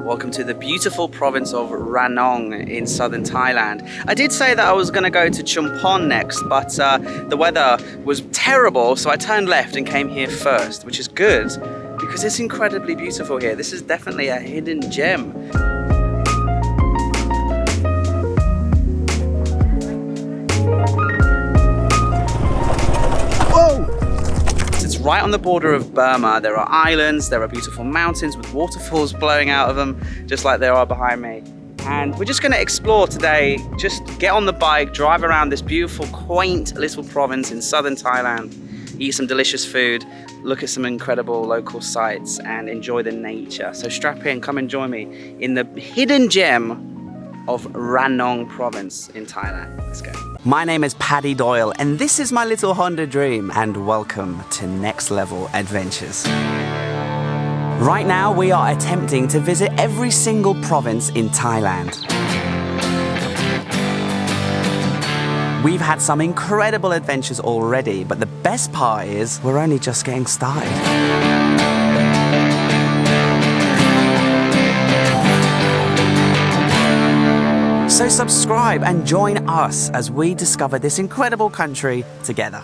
Welcome to the beautiful province of Ranong in southern Thailand. I did say that I was going to go to Chumpon next, but the weather was terrible, so I turned left and came here first, which is good because it's incredibly beautiful here. This is definitely a hidden gem. It's right on the border of Burma. There are islands, there are beautiful mountains with waterfalls blowing out of them, just like there are behind me. And we're just going to explore today, just get on the bike, drive around this beautiful, quaint little province in southern Thailand, eat some delicious food, look at some incredible local sights and enjoy the nature. So strap in, come and join me in the hidden gem of Ranong province in Thailand. Let's go. My name is Paddy Doyle and this is my little Honda dream, and welcome to Next Level Adventures. Right now we are attempting to visit every single province in Thailand. We've had some incredible adventures already, but the best part is we're only just getting started. So subscribe and join us as we discover this incredible country together.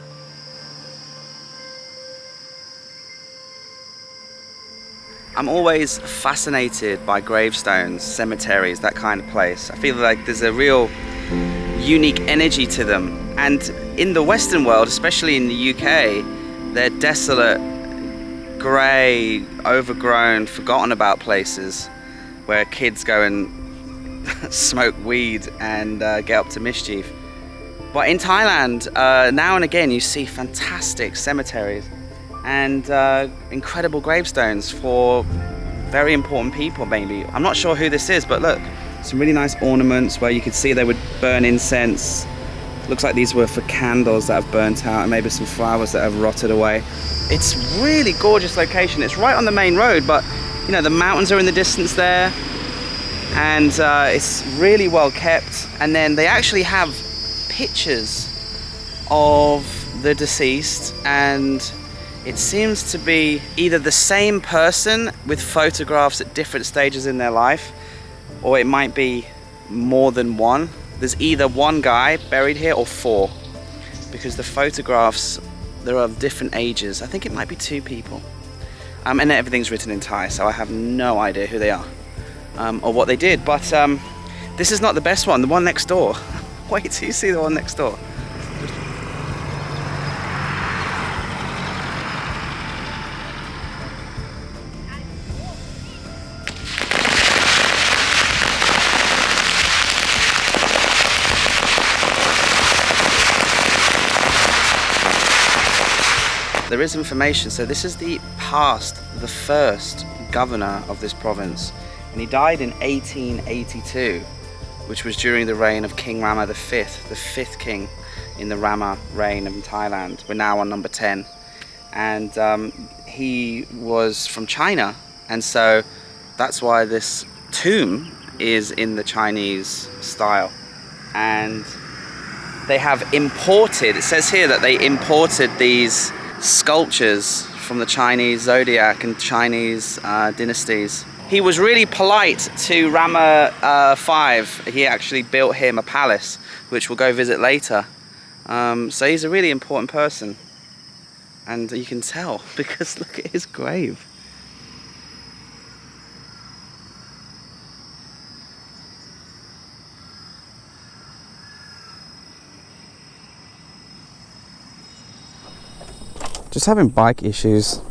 I'm always fascinated by gravestones, cemeteries, that kind of place. I feel like there's a real unique energy to them. And in the Western world, especially in the UK, they're desolate, grey, overgrown, forgotten about places where kids go and smoke weed and get up to mischief. But in Thailand, now and again you see fantastic cemeteries and incredible gravestones for very important people maybe. I'm not sure who this is, but look, some really nice ornaments where you could see they would burn incense. Looks like these were for candles that have burnt out and maybe some flowers that have rotted away. It's really gorgeous location. It's right on the main road, but you know, the mountains are in the distance there. And it's really well kept, and then they actually have pictures of the deceased, and it seems to be either the same person with photographs at different stages in their life, or it might be more than one. There's either one guy buried here or four, because the photographs, they're of different ages. I think it might be two people, and then everything's written in Thai, so I have no idea who they are. Or what they did, but this is not the best one, the one next door. Wait till you see the one next door. There is information, so this is the first governor of this province. And he died in 1882, which was during the reign of King Rama V, the fifth king in the Rama reign in Thailand. We're now on number 10. And he was from China. And so that's why this tomb is in the Chinese style. And they have imported, it says here that they imported these sculptures from the Chinese zodiac and Chinese dynasties. He was really polite to Rama V. He actually built him a palace, which we'll go visit later. So he's a really important person. And you can tell, because look at his grave. Just having bike issues.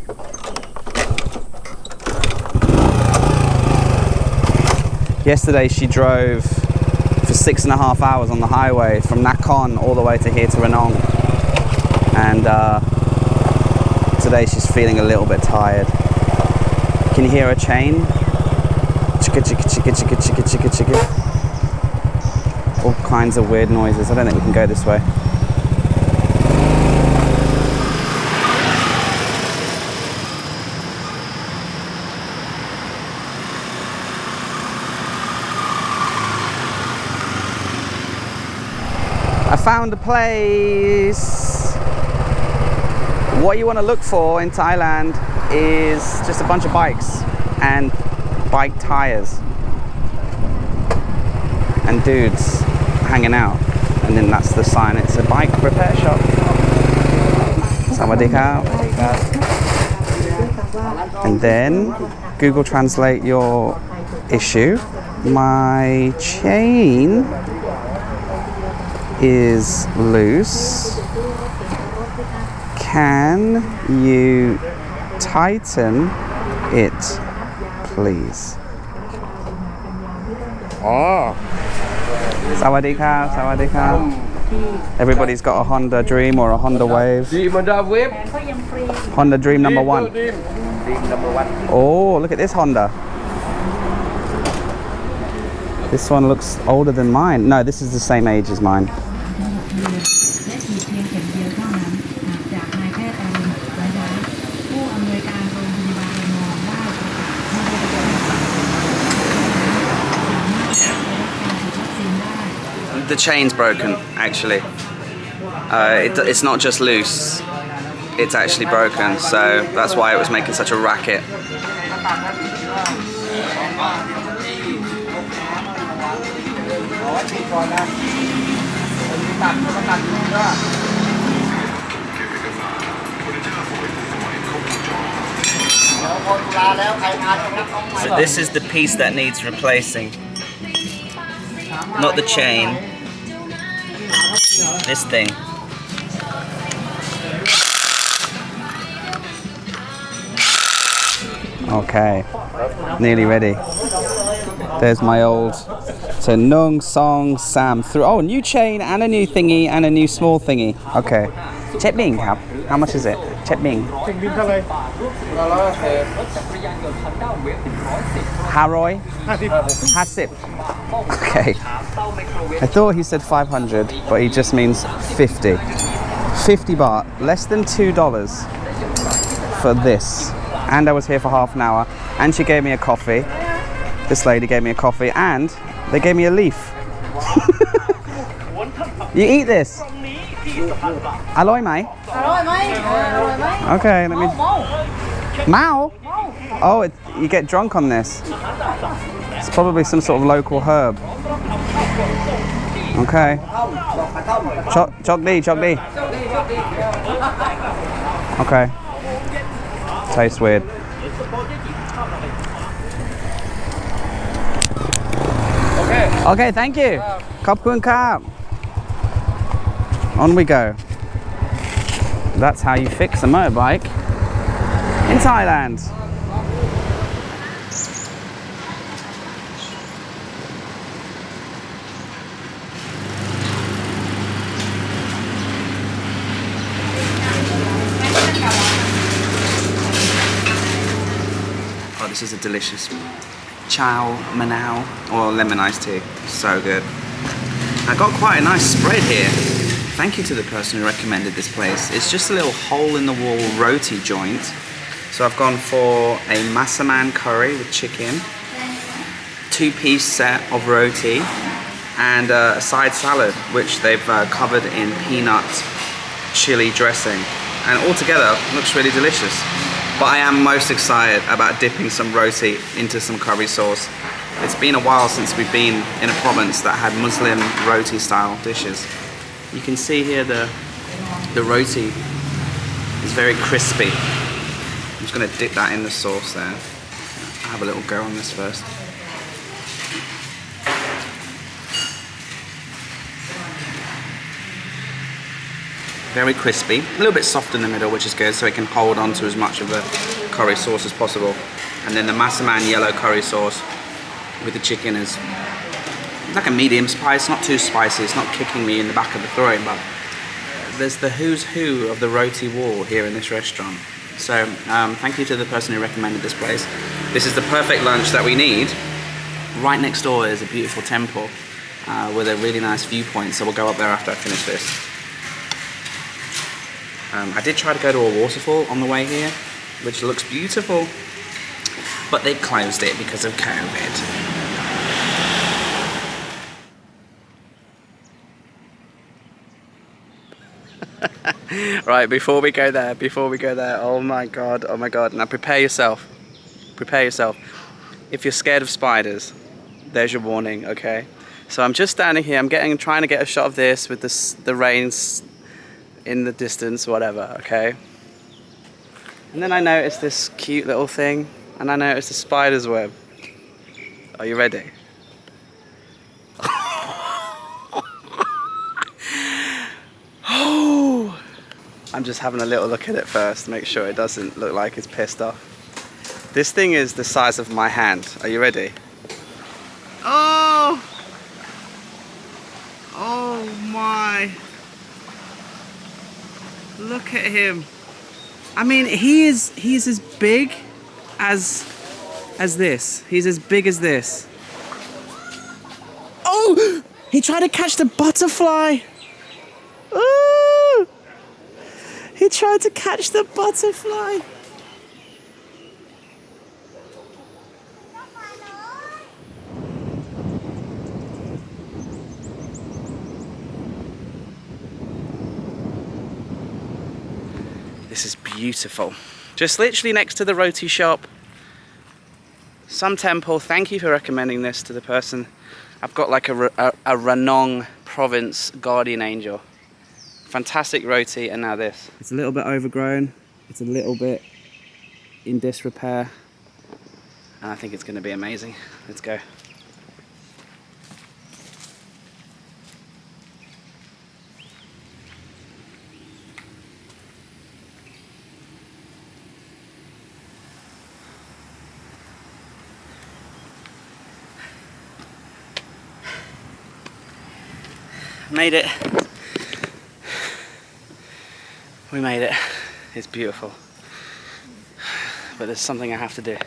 Yesterday she drove for 6.5 hours on the highway from Nakhon all the way to here to Ranong, and today she's feeling a little bit tired. Can you hear her chain? Chicka chicka chicka chicka chicka chicka chicka. All kinds of weird noises. I don't think we can go this way. I found a place. What you want to look for in Thailand is just a bunch of bikes, and bike tires and dudes hanging out, and then that's the sign. It's a bike repair shop. Sawadee khap. And then Google Translate your issue. My chain is loose. Can you tighten it, please? Oh. Sawadee khap, sawadee khap. Everybody's got a Honda Dream or a Honda Wave. Honda Dream number 1. Oh, look at this Honda. This one looks older than mine. No, this is the same age as mine. The chain's broken, actually. It's not just loose, it's actually broken, so that's why it was making such a racket. So this is the piece that needs replacing. Not the chain. This thing. Okay, nearly ready. There's my old Ranong Song Sam through. Oh, new chain and a new thingy and a new small thingy. Okay. Chet Bing, how much is it? Chet Bing. Haroy? Hasip. Okay. I thought he said 500, but he just means 50. 50 baht, less than $2 for this. And I was here for half an hour, and she gave me a coffee. This lady gave me a coffee, and they gave me a leaf. You eat this? Aloi mai? Okay, let me... Mao? Oh, you get drunk on this. It's probably some sort of local herb. Okay. Chok di. Okay. Tastes weird. Okay, thank you. Khop khun khap. On we go. That's how you fix a motorbike in Thailand. Oh, this is a delicious chow manao or lemon iced tea. So good. I got quite a nice spread here. Thank you to the person who recommended this place. It's just a little hole in the wall roti joint. So I've gone for a masaman curry with chicken, 2-piece set of roti, and a side salad, which they've covered in peanut chili dressing. And altogether, looks really delicious. But I am most excited about dipping some roti into some curry sauce. It's been a while since we've been in a province that had Muslim roti style dishes. You can see here the roti is very crispy. I'm just going to dip that in the sauce there. I'll have a little go on this first. Very crispy, a little bit soft in the middle, which is good, so it can hold on to as much of the curry sauce as possible. And then the masaman yellow curry sauce with the chicken is like a medium spice, not too spicy, it's not kicking me in the back of the throat, but there's the who's who of the roti wall here in this restaurant. So thank you to the person who recommended this place. This is the perfect lunch that we need. Right next door is a beautiful temple with a really nice viewpoint, so we'll go up there after I finish this. I did try to go to a waterfall on the way here, which looks beautiful, but they closed it because of COVID. Right, before we go there, oh my god, now prepare yourself. if you're scared of spiders, there's your warning, okay? So I'm just standing here, I'm trying to get a shot of this with the rains in the distance, whatever, okay? And then I noticed this cute little thing, and I noticed a spider's web. Are you ready? Oh! I'm just having a little look at it first, make sure it doesn't look like it's pissed off. This thing is the size of my hand. Are you ready? Oh! Oh my! Look at him. I mean, he's as big as this. He's as big as this. Oh! He tried to catch the butterfly. Ooh! He tried to catch the butterfly. This is beautiful. Just literally next to the Roti shop. Some temple. Thank you for recommending this to the person. I've got like a Ranong province guardian angel. Fantastic Roti, and now this. It's a little bit overgrown. It's a little bit in disrepair. And I think it's going to be amazing. Let's go. Made it. We made it. It's beautiful. But there's something I have to do.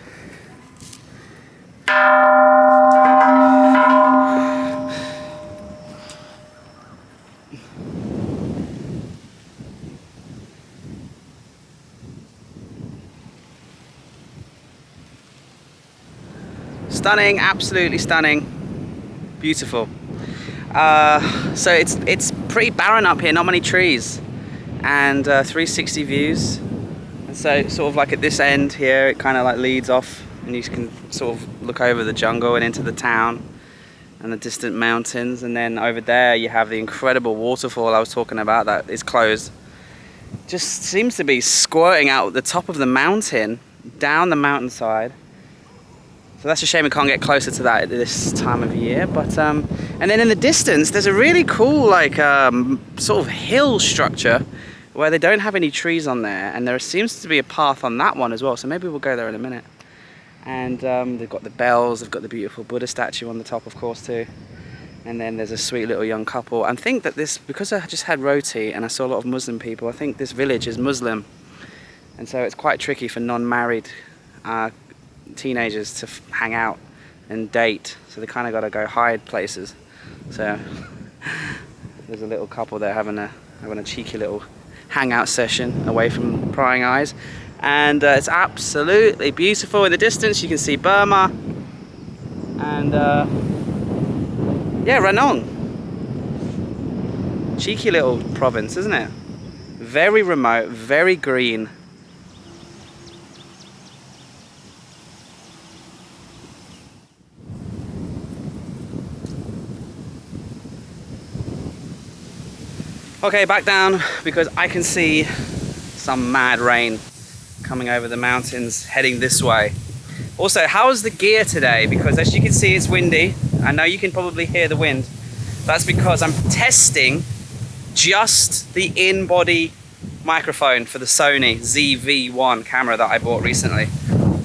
Stunning, absolutely stunning. Beautiful. So it's pretty barren up here, not many trees, and 360 views. And so sort of like at this end here, it kind of like leads off, and you can sort of look over the jungle and into the town and the distant mountains. And then over there you have the incredible waterfall I was talking about that is closed. Just seems to be squirting out at the top of the mountain, down the mountainside. So that's a shame we can't get closer to that at this time of year. But and then in the distance, there's a really cool like sort of hill structure where they don't have any trees on there, and there seems to be a path on that one as well. So maybe we'll go there in a minute. And they've got the bells, they've got the beautiful Buddha statue on the top, of course, too. And then there's a sweet little young couple. I think that this, because I just had Roti and I saw a lot of Muslim people, I think this village is Muslim, and so it's quite tricky for non-married teenagers to hang out and date, so they kind of got to go hide places. So there's a little couple there having a cheeky little hangout session away from prying eyes, and it's absolutely beautiful. In the distance you can see Burma and yeah, Ranong. Cheeky little province, isn't it? Very remote, very green. Okay, back down, because I can see some mad rain coming over the mountains heading this way. Also, how's the gear today? Because as you can see, it's windy. I know you can probably hear the wind. That's because I'm testing just the in-body microphone for the Sony ZV-1 camera that I bought recently.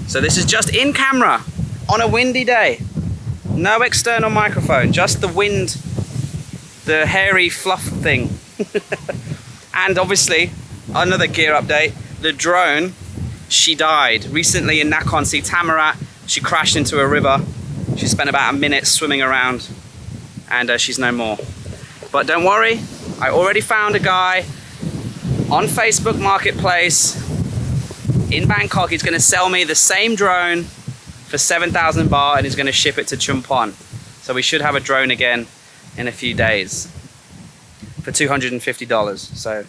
So this is just in camera on a windy day. No external microphone, just the wind, the hairy fluff thing. And obviously, another gear update, the drone, she died recently in Nakhon Si Thammarat. She crashed into a river. She spent about a minute swimming around, and she's no more. But don't worry, I already found a guy on Facebook Marketplace in Bangkok. He's going to sell me the same drone for 7,000 baht, and he's going to ship it to Chumpon. So we should have a drone again in a few days for $250. So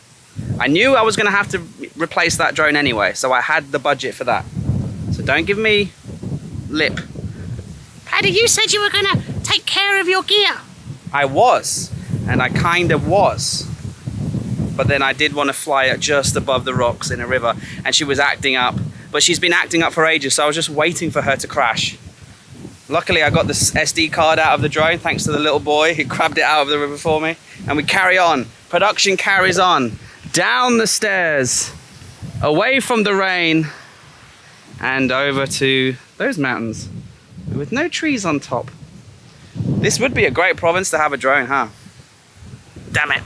I knew I was going to have to replace that drone anyway, so I had the budget for that. So don't give me lip Paddy, you said you were going to take care of your gear. I was, and I kind of was. But then I did want to fly it just above the rocks in a river, and she was acting up. But she's been acting up for ages, so I was just waiting for her to crash. Luckily, I got the SD card out of the drone, thanks to the little boy who grabbed it out of the river for me. And we carry on. Production carries on. Down the stairs, away from the rain, and over to those mountains with no trees on top. This would be a great province to have a drone, huh? Damn it.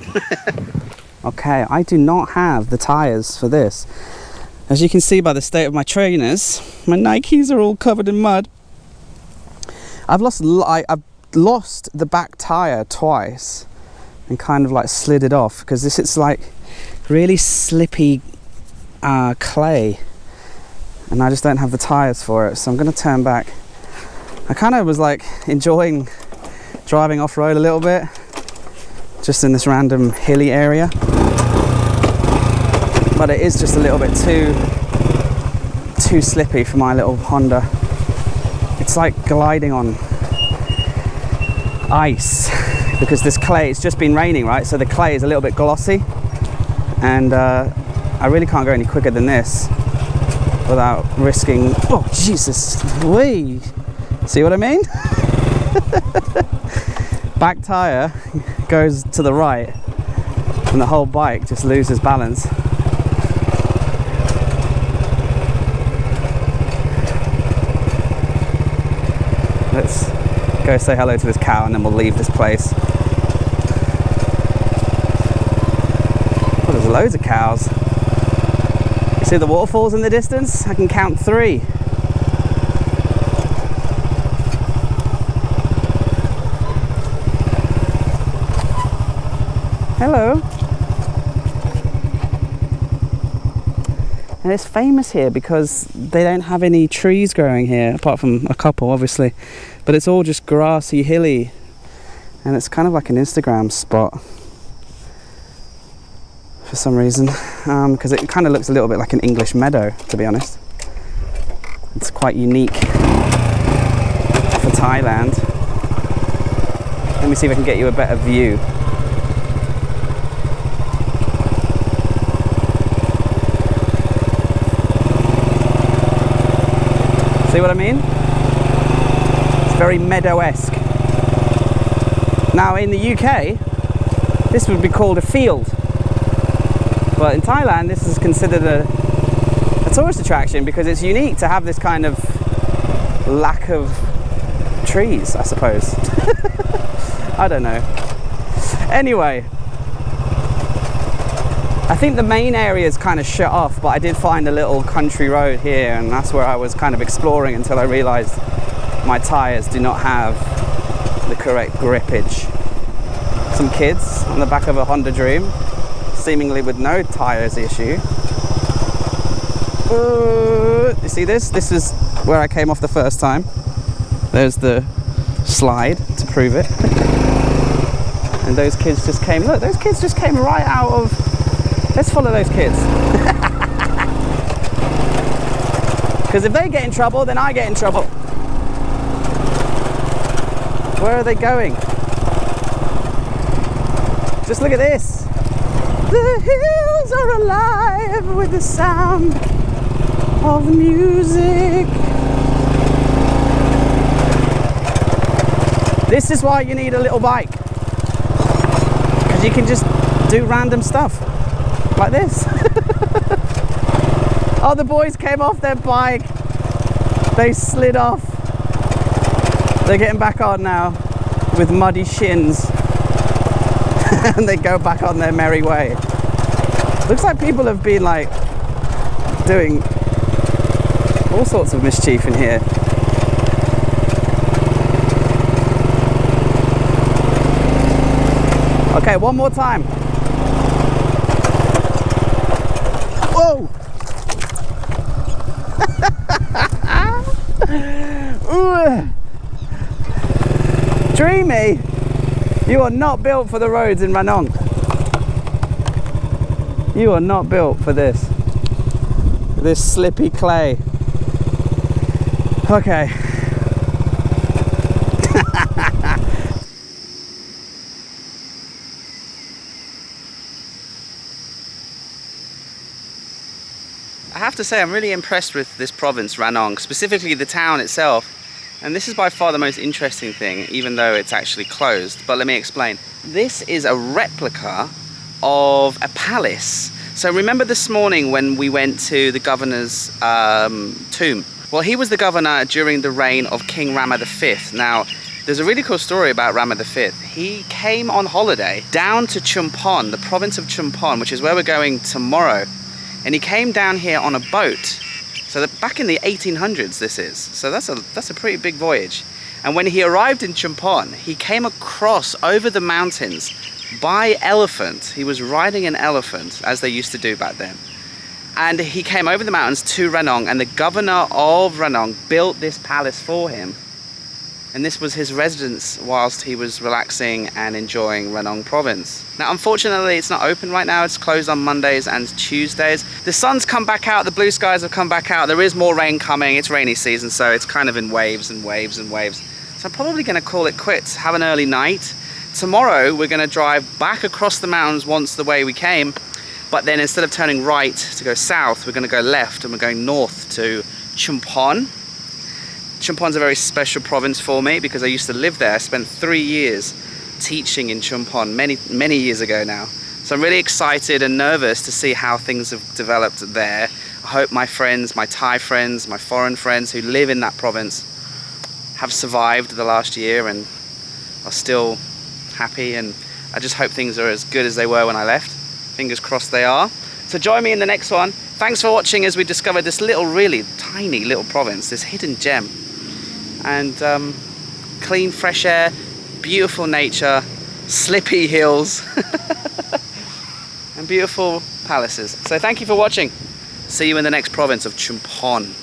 Okay, I do not have the tires for this. As you can see by the state of my trainers, my Nikes are all covered in mud. I've lost the back tire twice and kind of like slid it off because this is like really slippy clay, and I just don't have the tires for it, so I'm going to turn back. I kind of was like enjoying driving off-road a little bit, just in this random hilly area, but it is just a little bit too slippy for my little Honda. It's like gliding on ice because this clay, it's just been raining, right? So the clay is a little bit glossy, and I really can't go any quicker than this without risking, oh Jesus, wee! See what I mean? Back tire goes to the right and the whole bike just loses balance. Let's go say hello to this cow and then we'll leave this place. Oh, there's loads of cows. You see the waterfalls in the distance? I can count 3. Hello. And it's famous here because they don't have any trees growing here, apart from a couple obviously, but it's all just grassy, hilly, and it's kind of like an Instagram spot for some reason, because it kind of looks a little bit like an English meadow, to be honest. It's quite unique for Thailand. Let me see if I can get you a better view. See what I mean? It's very meadow-esque. Now in the UK, this would be called a field. But in Thailand, this is considered a tourist attraction because it's unique to have this kind of lack of trees, I suppose. I don't know. Anyway, I think the main area is kind of shut off, but I did find a little country road here, and that's where I was kind of exploring until I realized my tires do not have the correct grippage. Some kids on the back of a Honda Dream, seemingly with no tires issue. You see this? This is where I came off the first time. There's the slide to prove it. And those kids just came, look, those kids just came right out of, let's follow those kids. Because if they get in trouble, then I get in trouble. Where are they going? Just look at this. The hills are alive with the sound of music. This is why you need a little bike. Because you can just do random stuff. Like this. Oh, the boys came off their bike. They slid off. They're getting back on now with muddy shins. And they go back on their merry way. Looks like people have been like doing all sorts of mischief in here. Okay, one more time. Whoa! Dreamy! You are not built for the roads in Ranong. You are not built for this. This slippy clay. Okay. have to say I'm really impressed with this province, Ranong, specifically the town itself. And this is by far the most interesting thing, even though it's actually closed. But let me explain. This is a replica of a palace. So remember this morning when we went to the governor's tomb? Well, he was the governor during the reign of King Rama V. Now, there's a really cool story about Rama V. He came on holiday down to Chumpon, the province of Chumpon, which is where we're going tomorrow. And he came down here on a boat. So that back in the 1800s this is. So that's a pretty big voyage. And when he arrived in Chumpon, he came across over the mountains by elephant. He was riding an elephant, as they used to do back then. And he came over the mountains to Ranong, and the governor of Ranong built this palace for him. And this was his residence whilst he was relaxing and enjoying Ranong province. Now, unfortunately, it's not open right now. It's closed on Mondays and Tuesdays. The sun's come back out, the blue skies have come back out. There is more rain coming. It's rainy season, so it's kind of in waves and waves and waves. So I'm probably gonna call it quits, have an early night. Tomorrow, we're gonna drive back across the mountains once the way we came, but then instead of turning right to go south, we're gonna go left and we're going north to Chumpon. Chumphon's a very special province for me because I used to live there. I spent 3 years teaching in Chumpon many years ago now. So I'm really excited and nervous to see how things have developed there. I hope my friends, my Thai friends, my foreign friends who live in that province have survived the last year and are still happy, and I just hope things are as good as they were when I left. Fingers crossed they are. So join me in the next one. Thanks for watching as we discover this little, really tiny little province, this hidden gem. And clean, fresh air, beautiful nature, slippy hills, and beautiful palaces. So thank you for watching. See you in the next province of Chumpon.